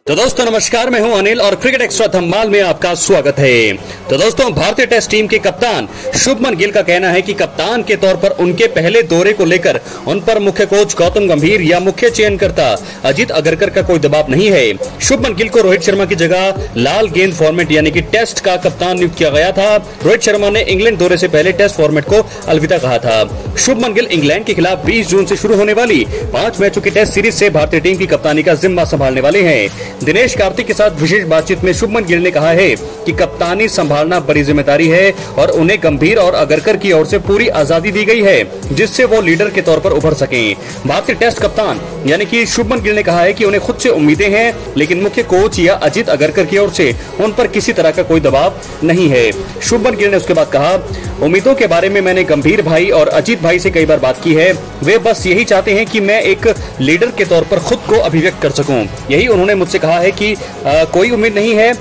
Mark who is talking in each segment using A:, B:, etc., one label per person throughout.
A: तो दोस्तों नमस्कार, मैं हूं अनिल और क्रिकेट एक्स्ट्रा धमाल में आपका स्वागत है। तो दोस्तों भारतीय टेस्ट टीम के कप्तान शुभमन गिल का कहना है कि कप्तान के तौर पर उनके पहले दौरे को लेकर उन पर मुख्य कोच गौतम गंभीर या मुख्य चयनकर्ता अजीत अगरकर का कोई दबाव नहीं है। शुभमन गिल को रोहित शर्मा की जगह लाल गेंद फॉर्मेट यानी कि टेस्ट का कप्तान नियुक्त किया गया था। रोहित शर्मा ने इंग्लैंड दौरे से पहले टेस्ट फॉर्मेट को अलविदा कहा था। शुभमन गिल इंग्लैंड के खिलाफ 20 जून से शुरू होने वाली 5 मैचों की टेस्ट सीरीज से भारतीय टीम की कप्तानी का जिम्मा संभालने वाले हैं। दिनेश कार्तिक के साथ विशेष बातचीत में शुभमन गिल ने कहा है कि कप्तानी संभालना बड़ी जिम्मेदारी है और उन्हें गंभीर और अगरकर की ओर से पूरी आजादी दी गई है जिससे वो लीडर के तौर पर उभर सकें। भारतीय टेस्ट कप्तान यानी कि शुभमन गिल ने कहा है कि उन्हें खुद से उम्मीदें हैं, लेकिन मुख्य कोच या अजीत अगरकर की ओर से उन पर किसी तरह का कोई दबाव नहीं है। शुभमन गिल ने उसके बाद कहा, उम्मीदों के बारे में मैंने गंभीर भाई और अजीत भाई से कई बार बात की है। वे बस यही चाहते हैं कि मैं एक लीडर के तौर पर खुद को अभिव्यक्त कर सकूं। यही उन्होंने मुझसे कहा है कि कोई उम्मीद नहीं है,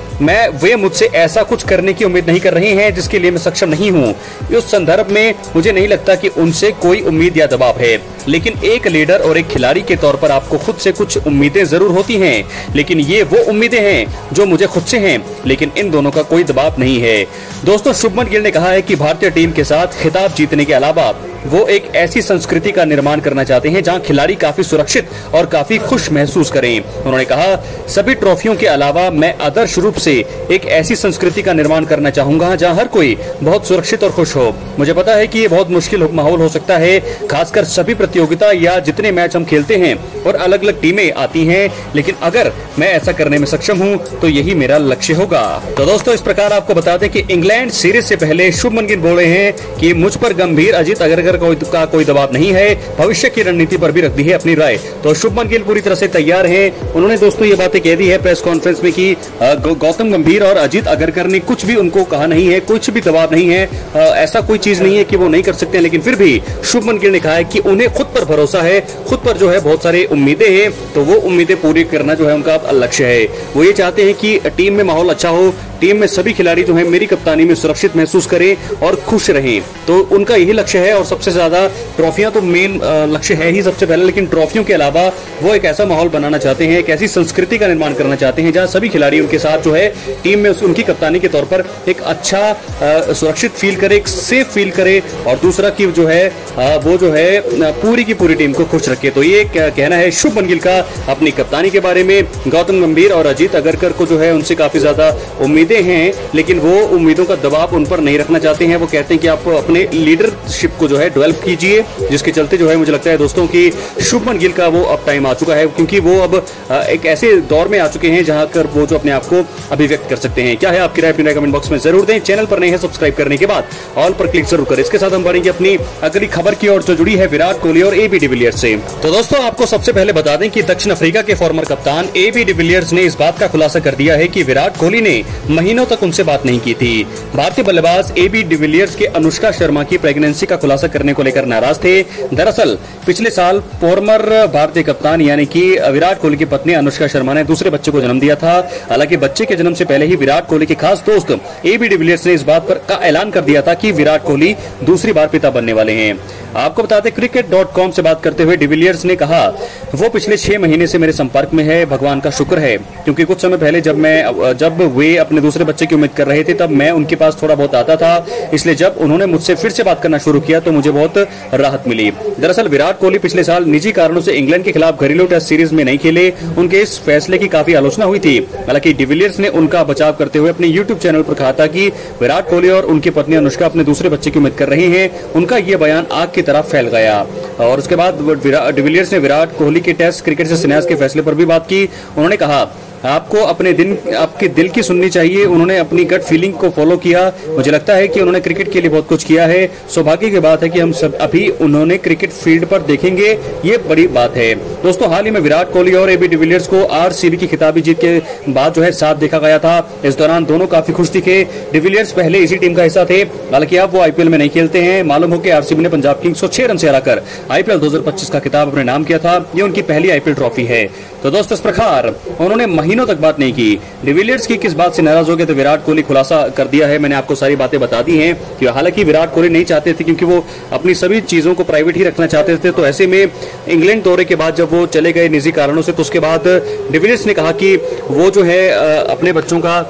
A: वे मुझसे ऐसा कुछ करने की उम्मीद नहीं कर रहे हैं जिसके लिए मैं सक्षम नहीं हूं। इस संदर्भ में मुझे नहीं लगता कि उनसे कोई उम्मीद या दबाव है, लेकिन एक लीडर और एक खिलाड़ी के तौर पर आपको खुद से कुछ उम्मीदें जरूर होती हैं, लेकिन ये वो उम्मीदें हैं जो मुझे खुद से हैं, लेकिन इन दोनों का कोई दबाव नहीं है। दोस्तों शुभमन गिल ने कहा है कि भारतीय टीम के साथ खिताब जीतने के अलावा वो एक ऐसी संस्कृति का निर्माण करना चाहते हैं जहां खिलाड़ी काफी सुरक्षित और काफी खुश महसूस करें। उन्होंने कहा, सभी ट्रॉफियों के अलावा मैं आदर्श रूप से एक ऐसी संस्कृति का निर्माण करना चाहूंगा जहां हर कोई बहुत सुरक्षित और खुश हो। मुझे पता है कि ये बहुत मुश्किल माहौल हो सकता है, खासकर सभी प्रतियोगिता या जितने मैच हम खेलते हैं और अलग अलग टीमें आती हैं, लेकिन अगर मैं ऐसा करने में सक्षम हूं तो यही मेरा लक्ष्य होगा। तो दोस्तों इस प्रकार आपको बता दें कि इंग्लैंड सीरीज से पहले शुभमन गिल बोल रहे हैं कि मुझ पर गंभीर अजीत अगरकर का कोई दबाव नहीं है, भविष्य की रणनीति पर भी रख दी है अपनी राय। तो शुभमन गिल पूरी तरह से तैयार हैं। उन्होंने दोस्तों ये बातें कह दी है प्रेस कॉन्फ्रेंस में कि गौतम गंभीर और अजीत अगरकर ने कुछ भी उनको कहा नहीं है, कुछ भी दबाव नहीं है, ऐसा कोई चीज नहीं है कि वो नहीं कर सकते हैं, लेकिन फिर भी शुभमन गिल ने कहा है कि उन्हें खुद पर भरोसा है, खुद पर जो है बहुत सारी उम्मीदें हैं, तो वो उम्मीदें पूरी करना जो है उनका लक्ष्य है। वो ये चाहते हैं कि टीम में माहौल अच्छा हो, टीम में सभी खिलाड़ी जो है मेरी कप्तानी में सुरक्षित महसूस करें और खुश रहें। तो उनका यही लक्ष्य है और सबसे ज्यादा ट्रॉफियां तो मेन लक्ष्य है ही सबसे पहले, लेकिन ट्रॉफियों के अलावा वो एक ऐसा माहौल बनाना चाहते हैं, एक ऐसी संस्कृति का निर्माण करना चाहते हैं जहां सभी खिलाड़ी उनके साथ जो है टीम में उनकी कप्तानी के तौर पर एक अच्छा सुरक्षित फील करे, एक सेफ फील करे, और दूसरा की जो है वो जो है पूरी की पूरी टीम को खुश रखे। तो ये कहना है शुभमन गिल का अपनी कप्तानी के बारे में। गौतम गंभीर और अजीत अगरकर को जो है उनसे काफी ज्यादा उम्मीदें हैं, लेकिन वो उम्मीदों का दबाव उन पर नहीं रखना चाहते हैं। वो कहते हैं कि आप अपने लीडरशिप को जो है डेवलप कीजिए, जिसके चलते जो है मुझे लगता है दोस्तों कि शुभमन गिल का वो अब टाइम आ चुका है, क्योंकि वो अब एक ऐसे दौर में आ चुके हैं जहां कर वो जो अपने आप को अभिव्यक्त कर सकते हैं। क्या है आपकी राय, अपनी राय कमेंट बॉक्स में जरूर दें। चैनल पर नए हैं सब्सक्राइब करने के बाद ऑल पर क्लिक जरूर करें। इसके साथ हम बढ़ेंगे अपनी अगली खबर की ओर जो जुड़ी है विराट कोहली और एबी डिविलियर्स से। तो दोस्तों आपको सबसे पहले बता दें कि दक्षिण अफ्रीका के फॉर्मर कप्तान एबी डिविलियर्स ने इस बात का खुलासा कर दिया है कि विराट कोहली ने महीनों तक उनसे बात नहीं की थी। भारतीय बल्लेबाज एबी डिविलियर्स के अनुष्का शर्मा की प्रेगनेंसी का खुलासा करने को लेकर नाराज थे। दरअसल पिछले साल फॉर्मर भारतीय कप्तान यानी कि विराट कोहली की पत्नी अनुष्का शर्मा ने दूसरे बच्चे को जन्म दिया था। हालांकि बच्चे के जन्म से पहले ही विराट कोहली के खास दोस्त एबी डिविलियर्स ने इस बात पर का ऐलान कर दिया था कि विराट कोहली दूसरी बार पिता बनने वाले हैं। आपको बता दें cricket.com से बात करते हुए डिविलियर्स ने कहा, वो पिछले 6 महीने से मेरे संपर्क में है, भगवान का शुक्र है, क्योंकि कुछ समय पहले जब वे अपने दूसरे बच्चे की उम्मीद कर रहे थे तब मैं उनके पास थोड़ा बहुत आता था, इसलिए जब उन्होंने मुझसे फिर से बात करना शुरू किया तो मुझे बहुत राहत मिली। दरअसल विराट कोहली पिछले साल निजी कारणों से इंग्लैंड के खिलाफ घरेलू टेस्ट सीरीज में नहीं खेले। उनके इस फैसले की काफी आलोचना हुई थी। हालांकि डिविलियर्स ने उनका बचाव करते हुए अपने यूट्यूब चैनल पर कहा था कि विराट कोहली और उनकी पत्नी अनुष्का अपने दूसरे बच्चे की उम्मीद कर रहे हैं। उनका यह बयान आग की तरह फैल गया और उसके बाद डिविलियर्स ने विराट कोहली के टेस्ट क्रिकेट से संन्यास के फैसले पर भी बात की। उन्होंने कहा, आपको आपके दिल की सुननी चाहिए। उन्होंने अपनी गट फीलिंग को फॉलो किया। मुझे लगता है कि उन्होंने क्रिकेट के लिए बहुत कुछ किया है। सौभाग्य की बात है कि हम सब अभी उन्होंने क्रिकेट फील्ड पर देखेंगे, ये बड़ी बात है। दोस्तों हाल ही में विराट कोहली और एबी डिविलियर्स को आरसीबी की खिताबी जीत के बाद जो है साथ देखा गया था। इस दौरान दोनों काफी खुश दिखे। डिविलियर्स पहले इसी टीम का हिस्सा थे, हालांकि अब वो आईपीएल में नहीं खेलते हैं। मालूम हो कि आरसीबी ने पंजाब किंग्स को 6 रन से हराकर आईपीएल 2025 का खिताब अपने नाम किया था। ये उनकी पहली आईपीएल ट्रॉफी है। तो दोस्तों इस प्रकार उन्होंने महीनों तक बात नहीं की। डिविलियर्स की किस बात से नाराज हो गए, तो विराट कोहली खुलासा कर दिया है। मैंने आपको सारी बातें बता दी हैं कि हालांकि विराट कोहली नहीं चाहते थे, क्योंकि वो अपनी सभी चीजों को प्राइवेट ही रखना चाहते थे। तो ऐसे में इंग्लैंड दौरे के बाद जब वो चले गए निजी कारणों से, तो उसके बाद डिविलियर्स ने कहा कि वो जो है अपने बच्चों का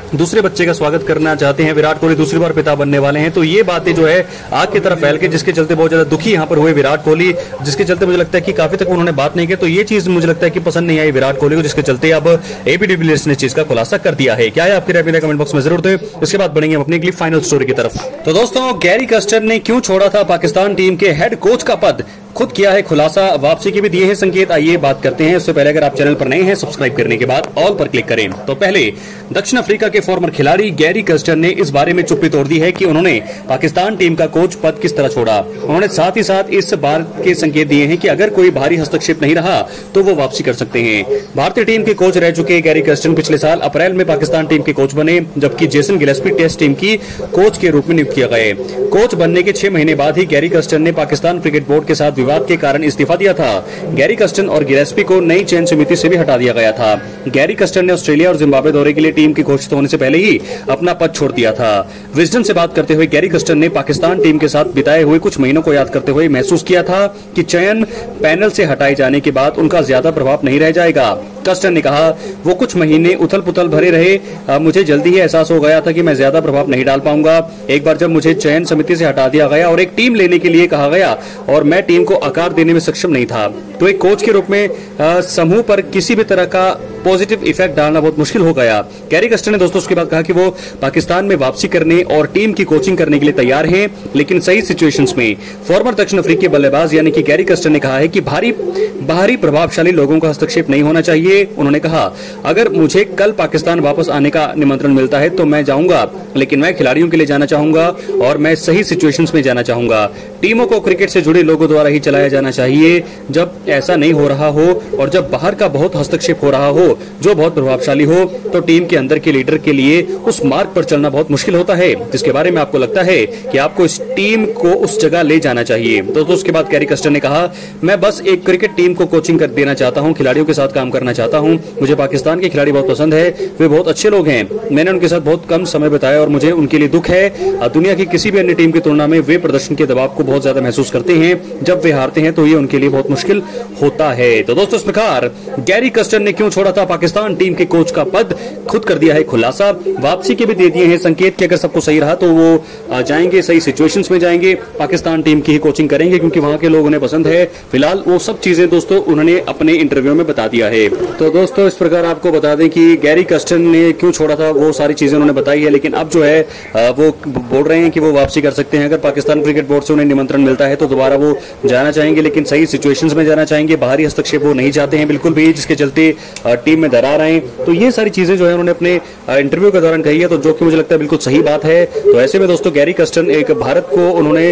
A: दूसरे बच्चे का स्वागत करना चाहते हैं। विराट कोहली दूसरी बार पिता बनने वाले हैं। तो ये बातें जो है आग की तरफ फैल के, जिसके चलते बहुत ज्यादा दुखी यहाँ पर हुए विराट कोहली, जिसके चलते मुझे लगता है कि काफी तक उन्होंने बात नहीं की। तो ये चीज मुझे लगता है कि पसंद नहीं आई विराट कोहली को, जिसके चलते अब एबी डिविलियर्स ने चीज का खुलासा कर दिया है। क्या है आपकी राय, कमेंट बॉक्स में जरूर दें। इसके बाद बढ़ेंगे हम अपनी अगली फाइनल स्टोरी की तरफ। तो दोस्तों, गैरी कस्टर ने क्यों छोड़ा था पाकिस्तान टीम के हेड कोच का पद, खुद किया है खुलासा, वापसी के भी दिए हैं संकेत। आइए बात करते हैं। उससे पहले अगर आप चैनल पर नए हैं, सब्सक्राइब करने के बाद ऑल पर क्लिक करें। तो पहले दक्षिण अफ्रीका के फॉर्मर खिलाड़ी गैरी कस्टर ने इस बारे में चुप्पी तोड़ दी है कि उन्होंने पाकिस्तान टीम का कोच पद किस तरह छोड़ा। उन्होंने साथ ही साथ इस बात के संकेत दिए हैं कि अगर कोई भारी हस्तक्षेप नहीं रहा तो वो वापसी कर सकते हैं। भारतीय टीम के कोच रह चुके गैरी कस्टर पिछले साल अप्रैल में पाकिस्तान टीम के कोच बने, जबकि जेसन गिलेस्पी टेस्ट टीम की कोच के रूप में नियुक्त किया गए। कोच बनने के 6 महीने बाद ही गैरी कस्टर ने पाकिस्तान क्रिकेट बोर्ड के साथ विवाद के कारण इस्तीफा दिया था। गैरी कस्टन और गिलेस्पी को नई चयन समिति से भी हटा दिया गया था। गैरी कस्टन ने ऑस्ट्रेलिया और जिम्बाब्वे दौरे के लिए टीम की घोषित होने से पहले ही अपना पद छोड़ दिया था। विजडन से बात करते हुए गैरी कस्टन ने पाकिस्तान टीम के साथ बिताए हुए कुछ महीनों को याद करते हुए महसूस किया था कि चयन पैनल से हटाए जाने के बाद उनका ज्यादा प्रभाव नहीं रह जाएगा। कस्टन ने कहा, वो कुछ महीने उथल पुथल भरे रहे, मुझे जल्दी ही एहसास हो गया था कि मैं ज्यादा प्रभाव नहीं डाल पाऊंगा। एक बार जब मुझे चयन समिति से हटा दिया गया और एक टीम लेने के लिए कहा गया और मैं टीम को आकार देने में सक्षम नहीं था, तो एक कोच के रूप में समूह पर किसी भी तरह का पॉजिटिव इफेक्ट डालना बहुत मुश्किल हो गया। गैरी कस्टर ने दोस्तों उसके बाद कहा कि वो पाकिस्तान में वापसी करने और टीम की कोचिंग करने के लिए तैयार हैं, लेकिन सही सिचुएशंस में। फॉर्मर दक्षिण अफ्रीकी बल्लेबाज यानी कि गैरी कस्टर ने कहा है कि बाहरी प्रभावशाली लोगों का हस्तक्षेप नहीं होना चाहिए। उन्होंने कहा, अगर मुझे कल पाकिस्तान वापस आने का निमंत्रण मिलता है तो मैं जाऊंगा, लेकिन मैं खिलाड़ियों के लिए जाना चाहूंगा और मैं सही सिचुएशंस में जाना चाहूंगा। टीमों को क्रिकेट से जुड़े लोगों द्वारा ही चलाया जाना चाहिए। जब ऐसा नहीं हो रहा हो और जब बाहर का बहुत हस्तक्षेप हो रहा हो जो बहुत प्रभावशाली हो, तो टीम के अंदर के लीडर के लिए उस मार्ग पर चलना बहुत मुश्किल होता है, जिसके बारे में आपको लगता है कि आपको इस टीम को उस जगह ले जाना चाहिए। दोस्तों उसके बाद गैरी कस्टर ने कहा, मैं बस एक क्रिकेट टीम को कोचिंग कर देना चाहता हूं, खिलाड़ियों के साथ काम करना चाहता हूं। मुझे पाकिस्तान के खिलाड़ी बहुत पसंद है, वे बहुत अच्छे लोग हैं। मैंने उनके साथ बहुत कम समय बिताया और मुझे उनके लिए दुख है। दुनिया की किसी भी अन्य टीम की तुलना में वे प्रदर्शन के दबाव को बहुत ज्यादा महसूस करते हैं। जब वे हारते हैं तो ये उनके लिए बहुत मुश्किल होता है। तो दोस्तों इस प्रकार गैरी कस्टर ने क्यों छोड़ा था पाकिस्तान टीम के कोच का पद, खुद कर दिया है खुलासा। वापसी के भी दे दिए हैं संकेत कि अगर सबको सही रहा तो वो जाएंगे, सही सिचुएशंस में जाएंगे, पाकिस्तान टीम की ही कोचिंग करेंगे, क्योंकि वहां के लोग उन्हें पसंद है। फिलहाल वो सब चीजें दोस्तों उन्होंने अपने इंटरव्यू में बता दिया है। तो दोस्तों इस प्रकार आपको बता दें कि गैरी कस्टर ने क्यों छोड़ा था, वो सारी चीजें उन्होंने बताई है। लेकिन अब जो है वो बोल रहे हैं कि वो वापसी कर सकते हैं। अगर पाकिस्तान क्रिकेट बोर्ड से उन्हें निमंत्रण मिलता है तो दोबारा वो जाना चाहेंगे, लेकिन सही सिचुएशंस में जाना चाहेंगे। बाहरी हस्तक्षेप वो नहीं चाहते हैं बिल्कुल भी, जिसके चलते टीम में दरार आए। तो ये सारी चीजें जो है उन्होंने अपने इंटरव्यू के दौरान कही है, तो जो कि मुझे लगता है बिल्कुल सही बात है। तो ऐसे में दोस्तों गैरी कस्टर एक भारत को उन्होंने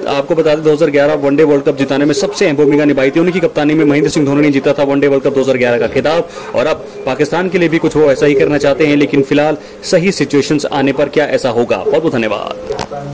A: आपको बता दें 2011 वनडे वर्ल्ड कप जिताने में सबसे अहम भूमिका निभाई थी। उनकी कप्तानी में महेंद्र सिंह धोनी ने जीता था वनडे वर्ल्ड कप 2011 का खिताब, और अब पाकिस्तान के लिए भी कुछ वो ऐसा ही करना चाहते हैं। लेकिन फिलहाल सही सिचुएशंस आने पर क्या ऐसा होगा। बहुत बहुत धन्यवाद।